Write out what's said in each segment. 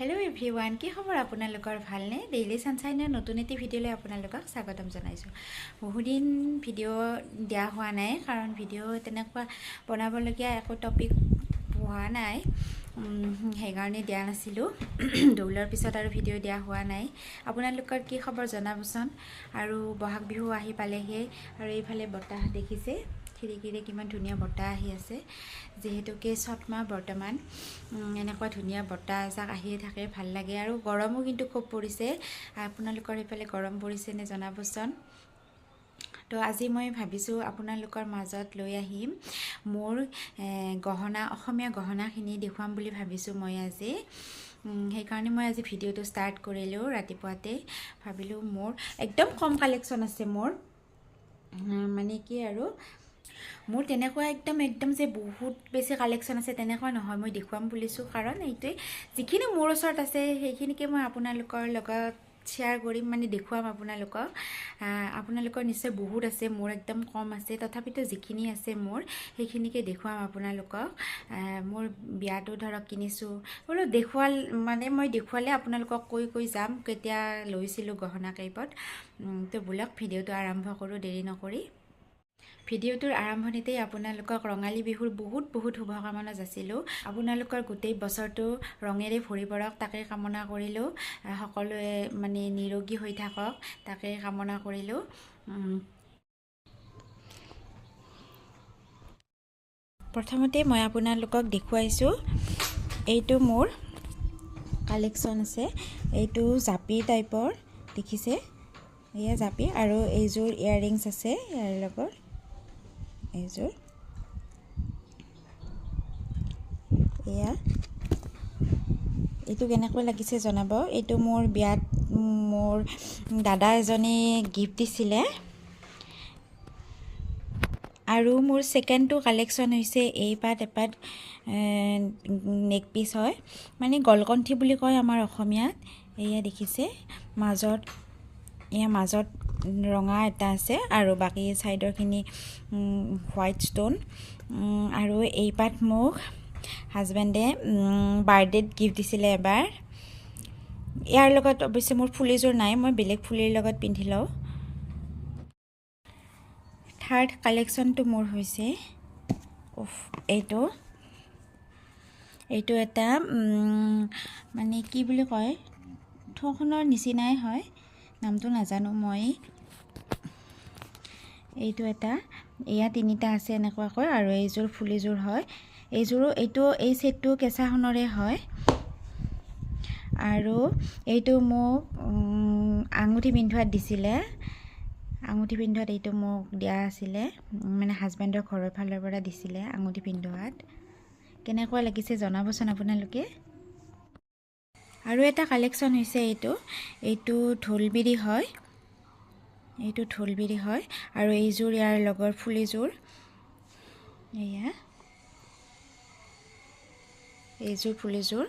Hello' everyone, কি খবৰ আপোনালোকৰ? ভালনে? ডেইলি ছানশ্বাইনৰ নতুন এটি ভিডিঅ'লৈ আপোনালোকক স্বাগতম জনাইছোঁ। বহুদিন ভিডিঅ' দিয়া হোৱা নাই, কাৰণ ভিডিঅ' তেনেকুৱা বনাবলগীয়া একো টপিক হোৱা নাই, সেইকাৰণে দিয়া নাছিলোঁ। দৌলৰ পিছত আৰু ভিডিঅ' দিয়া হোৱা নাই। আপোনালোকৰ কি খবৰ জনাবচোন। আৰু বহাগ বিহু আহি পালেহি, আৰু এইফালে বতাহ দেখিছে, খিৰিকীৰে কিমান ধুনীয়া বতাহ আহি আছে। যিহেতুকে চ'ত মাহ বৰ্তমান, এনেকুৱা ধুনীয়া বতাহ এজাক আহিয়ে থাকে, ভাল লাগে। আৰু গৰমো কিন্তু খুব পৰিছে। আপোনালোকৰ এইফালে গৰম পৰিছেনে জনাবচোন। তো আজি মই ভাবিছোঁ আপোনালোকৰ মাজত লৈ আহিম মোৰ গহনা, অসমীয়া গহনাখিনি দেখুৱাম বুলি ভাবিছোঁ মই আজি। সেইকাৰণে মই আজি ভিডিঅ'টো ষ্টাৰ্ট কৰিলোঁ। ৰাতিপুৱাতে ভাবিলোঁ মোৰ একদম কম কালেকশ্যন আছে মোৰ, মানে কি আৰু মোৰ তেনেকুৱা একদম যে বহুত বেছি কালেকশ্যন আছে তেনেকুৱা নহয়। মই দেখুৱাম বুলিছোঁ কাৰণ এইটোৱে, যিখিনি মোৰ ওচৰত আছে সেইখিনিকে মই আপোনালোকৰ লগত শ্বেয়াৰ কৰিম, মানে দেখুৱাম আপোনালোকক। আপোনালোকৰ নিশ্চয় বহুত আছে, মোৰ একদম কম আছে, তথাপিতো যিখিনি আছে মোৰ সেইখিনিকে দেখুৱাম আপোনালোকক। মোৰ বিয়াটো ধৰক কিনিছোঁ বোলো মানে মই দেখুৱালে আপোনালোকক কৈ যাম কেতিয়া লৈছিলোঁ গহনা কেইপদ। তো বোলক ভিডিঅ'টো আৰম্ভ কৰোঁ দেৰি নকৰি। ভিডিঅ'টোৰ আৰম্ভণিতেই আপোনালোকক ৰঙালী বিহুৰ বহুত শুভকামনা যাচিলোঁ। আপোনালোকৰ গোটেই বছৰটো ৰঙেৰে ভৰি পৰক তাকে কামনা কৰিলোঁ। সকলোৱে মানে নিৰোগী হৈ থাকক তাকে কামনা কৰিলোঁ। প্ৰথমতে মই আপোনালোকক দেখুৱাইছোঁ, এইটো মোৰ কালেকশ্যন আছে। এইটো জাপি টাইপৰ দেখিছে, এয়া জাপি, আৰু এইযোৰ ইয়াৰৰিংছ আছে ইয়াৰ লগত। এইযোৰ এয়া, এইটো কেনেকৈ লাগিছে জনাব। এইটো মোৰ বিয়াত মোৰ দাদা এজনে গিফ্ট দিছিলে। আৰু মোৰ ছেকেণ্ডটো কালেকশ্যন হৈছে এইপাত এপাত নেক পিচ হয়, মানে গলকণ্ঠী বুলি কয় আমাৰ অসমীয়াত। এয়া দেখিছে, মাজত ৰঙা এটা আছে আৰু বাকী ছাইডৰখিনি হোৱাইট ষ্ট'ন। আৰু এইপাত মোক হাজবেণ্ডে বাৰ্থডেত গিফ্ট দিছিলে এবাৰ। ইয়াৰ লগত অৱশ্যে মোৰ ফুলিযোৰ নাই, মই বেলেগ ফুলিৰ লগত পিন্ধি লওঁ। থাৰ্ড কালেকশ্যনটো মোৰ হৈছে এইটো এটা মানে কি বুলি কয়, থোখনৰ নিচিনাই হয়, নামটো নাজানো মই। এইটো এটা, এয়া তিনিটা আছে এনেকুৱাকৈ, আৰু এইযোৰ ফুলিযোৰ হয়। এই ছেটটো কেঁচা সোণৰে হয়। আৰু এইটো মোক আঙুঠি পিন্ধোৱাত দিছিলে। আঙুঠি পিন্ধোৱাত এইটো মোক দিয়া আছিলে, মানে হাজবেণ্ডৰ ঘৰৰ ফালৰ পৰা দিছিলে আঙুঠি পিন্ধোৱাত। কেনেকুৱা লাগিছে জনাবচোন আপোনালোকে। আৰু এটা কালেকশ্যন হৈছে এইটো ঢোলবিৰি হয়। আৰু এইযোৰ ইয়াৰ লগৰ ফুলিযোৰ, এইযোৰ ফুলিযোৰ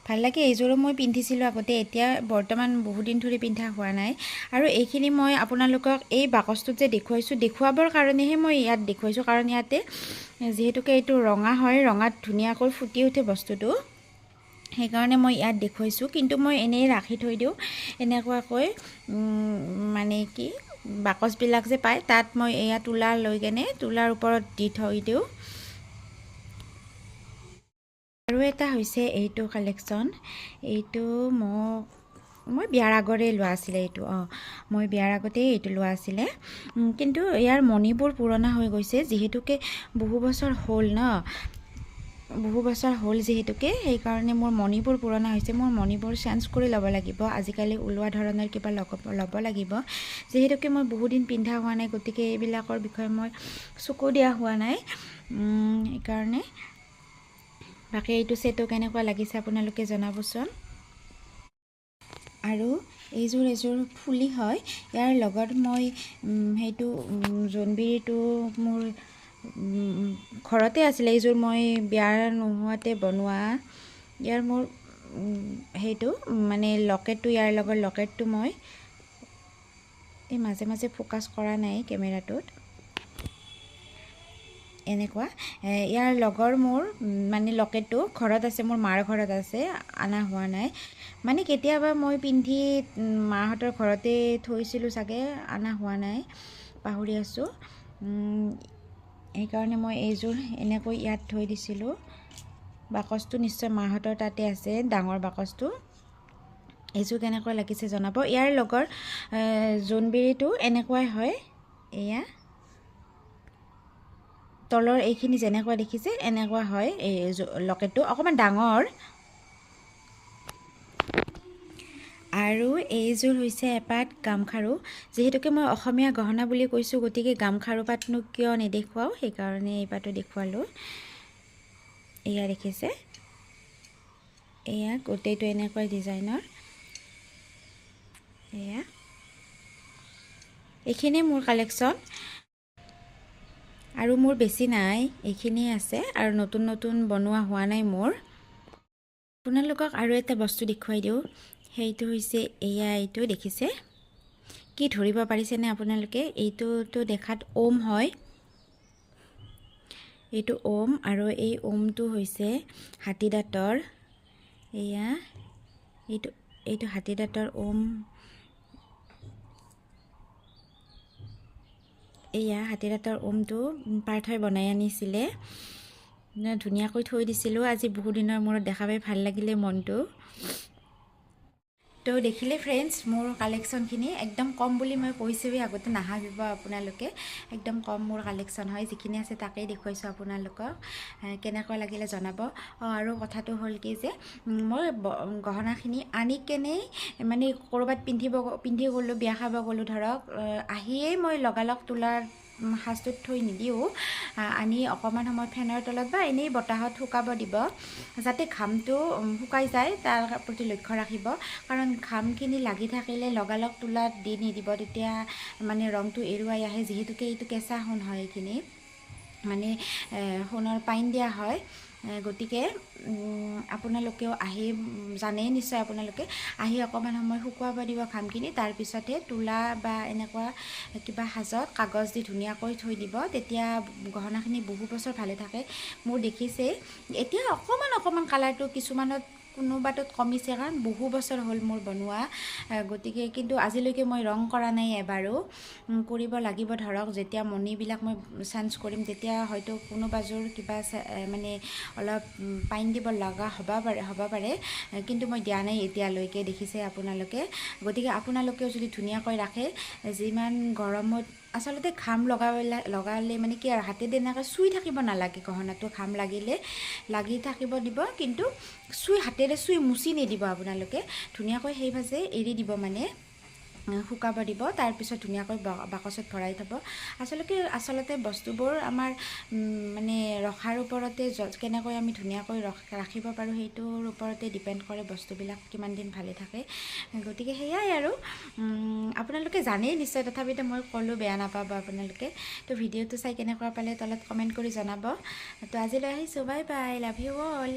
ভাল লাগে। এইযোৰো মই পিন্ধিছিলোঁ আগতে, এতিয়া বৰ্তমান বহুদিন ধৰি পিন্ধা হোৱা নাই। আৰু এইখিনি মই আপোনালোকক এই বাকচটোত যে দেখুৱাবৰ কাৰণেহে মই ইয়াত দেখুৱাইছোঁ, কাৰণ ইয়াতে যিহেতুকে এইটো ৰঙা হয়, ৰঙাত ধুনীয়াকৈ ফুটি উঠে বস্তুটো, সেইকাৰণে মই ইয়াত দেখুৱাইছোঁ। কিন্তু মই এনেই ৰাখি থৈ দিওঁ এনেকুৱাকৈ, মানে কি বাকচবিলাক যে পায় তাত মই এয়া তোলা লৈ কেনে তোলাৰ ওপৰত দি থৈ দিওঁ। আৰু এটা হৈছে এইটো কালেকশ্যন, এইটো মই বিয়াৰ আগৰে লোৱা আছিলে। মই বিয়াৰ আগতেই এইটো লোৱা আছিলে, কিন্তু ইয়াৰ মণিবোৰ পুৰণা হৈ গৈছে, যিহেতুকে বহু বছৰ হ'ল যিহেতুকে, সেইকাৰণে মোৰ মণিবোৰ পুৰণা হৈছে। মোৰ মণিবোৰ চেঞ্জ কৰি ল'ব লাগিব, আজিকালি ওলোৱা ধৰণৰ কিবা ল'ব লাগিব। যিহেতুকে মই বহুদিন পিন্ধা হোৱা নাই, গতিকে এইবিলাকৰ বিষয়ে মই চকু দিয়া হোৱা নাই। সেইকাৰণে বাকী এইটো ছেটো কেনেকুৱা লাগিছে আপোনালোকে জনাবচোন। আৰু এইযোৰ ফুলি হয়, ইয়াৰ লগত মই সেইটো জোনবিৰিটো মোৰ ঘৰতে আছিলে। এইযোৰ মই বিয়াৰ নোহোৱাতে বনোৱা। ইয়াৰ মোৰ সেইটো মানে লকেটটো, ইয়াৰ লগত লকেটটো মই মাজে ফ'কাছ কৰা নাই কেমেৰাটোত। এনেকুৱা ইয়াৰ লগৰ মোৰ মানে লকেটটো ঘৰত আছে, মোৰ মাৰ ঘৰত আছে, অনা হোৱা নাই। মানে কেতিয়াবা মই পিন্ধি মাহঁতৰ ঘৰতে থৈছিলোঁ চাগে, অনা হোৱা নাই, পাহৰি আছোঁ। সেইকাৰণে মই এইযোৰ এনেকৈ ইয়াত থৈ দিছিলোঁ। বাকচটো নিশ্চয় মাহঁতৰ তাতে আছে, ডাঙৰ বাকচটো। এইযোৰ কেনেকুৱা লাগিছে জনাব। ইয়াৰ লগৰ জোনবিৰিটো এনেকুৱাই হয়। এয়া তলৰ এইখিনি যেনেকুৱা দেখিছে এনেকুৱা হয়। এই লকেটটো অকণমান ডাঙৰ। আৰু এইযোৰ হৈছে এপাত গামখাৰু। যিহেতুকে মই অসমীয়া গহনা বুলি কৈছোঁ, গতিকে গামখাৰু পাতনো কিয় নেদেখুৱাওঁ, সেইকাৰণে এই পাতো দেখুৱালোঁ। এয়া দেখিছে, এয়া গোটেইটো এনেকুৱা ডিজাইনৰ। এয়া এইখিনিয়ে মোৰ কালেকশ্যন, আৰু মোৰ বেছি নাই, এইখিনিয়ে আছে, আৰু নতুন নতুন বনোৱা হোৱা নাই মোৰ। আপোনালোকক আৰু এটা বস্তু দেখুৱাই দিওঁ। সেইটো হৈছে এয়া, এইটো দেখিছে, কি ধৰিব পাৰিছেনে আপোনালোকে? এইটোতো দেখাত ওম হয়, এইটো ওম, আৰু এই ওমটো হৈছে হাতী দাঁতৰ। এয়া এইটো হাতী দাঁতৰ ওম। এয়া হাতী দাঁতৰ ওমটো পাৰ্থই বনাই আনিছিলে, ধুনীয়াকৈ থৈ দিছিলোঁ। আজি বহু দিনৰ মূৰত দেখা পাই ভাল লাগিলে মনটো। তো দেখিলে ফ্ৰেণ্ডছ, মোৰ কালেকশ্যনখিনি একদম কম বুলি মই কৈছোঁৱেই, আগতে নাহাঁহিব আপোনালোকে। একদম কম মোৰ কালেকশ্যন হয়, যিখিনি আছে তাকেই দেখুৱাইছোঁ আপোনালোকক। কেনেকুৱা লাগিলে জনাব। আৰু কথাটো হ'ল কি যে মই গহনাখিনি আনি কেনেই মানে ক'ৰবাত পিন্ধি গ'লোঁ, বিয়া খাব গ'লোঁ ধৰক, আহিয়েই মই লগালগ তোলাৰ সাজটোত থৈ নিদিওঁ। আনি অকণমান সময় ফেনৰ তলত বা এনেই বতাহত শুকাব দিব, যাতে ঘামটো শুকাই যায়, তাৰ প্ৰতি লক্ষ্য ৰাখিব। কাৰণ ঘামখিনি লাগি থাকিলে লগালগ তোলাত দি নিদিব, তেতিয়া মানে ৰংটো এৰুৱাই আহে। যিহেতুকে এইটো কেঁচা সোণ হয়, এইখিনি মানে সোণৰ পাইন দিয়া হয়। গতিকে আপোনালোকেও আহি জানেই নিশ্চয়, আপোনালোকে আহি অকণমান সময় শুকুৱাব দিব ঘামখিনি, তাৰপিছতহে তোলা বা এনেকুৱা কিবা সাজত কাগজ দি ধুনীয়াকৈ থৈ দিব। তেতিয়া গহনাখিনি বহু বছৰ ভালে থাকে। মোৰ দেখিছেই এতিয়া অকণমান কালাৰটো কিছুমানত কোনোবাটোত কমিছে, কাৰণ বহু বছৰ হ'ল মোৰ বনোৱা। গতিকে কিন্তু আজিলৈকে মই ৰং কৰা নাই এবাৰো, কৰিব লাগিব ধৰক। যেতিয়া মণিবিলাক মই চেঞ্জ কৰিম, তেতিয়া হয়তো কোনোবাযোৰ কিবা মানে অলপ পাইন দিব লগা হ'ব পাৰে, কিন্তু মই দিয়া নাই এতিয়ালৈকে, দেখিছে আপোনালোকে। গতিকে আপোনালোকেও যদি ধুনীয়াকৈ ৰাখে, যিমান গৰমত আচলতে ঘাম লগালে মানে কি আৰু, হাতেদি এনেকৈ চুই থাকিব নালাগে গহনাটো। ঘাম লাগি থাকিব দিব, কিন্তু হাতেৰে চুই মুচি নিদিব আপোনালোকে। ধুনীয়াকৈ সেই ভাজে এৰি দিব, মানে শুকাব দিব, তাৰপিছত ধুনীয়াকৈ বাকচত ভৰাই থ'ব। আচলতে বস্তুবোৰ আমাৰ মানে ৰখাৰ ওপৰতে, কেনেকৈ আমি ধুনীয়াকৈ ৰাখিব পাৰোঁ সেইটোৰ ওপৰতে ডিপেণ্ড কৰে বস্তুবিলাক কিমান দিন ভালে থাকে। গতিকে সেয়াই আৰু, আপোনালোকে জানেই নিশ্চয়, তথাপিতো মই ক'লোঁ, বেয়া নাপাব আপোনালোকে। তো ভিডিঅ'টো চাই কেনেকুৱা পালে তলত কমেণ্ট কৰি জনাব। তো আজিলৈ আহিছোঁ, bye bye, love you all.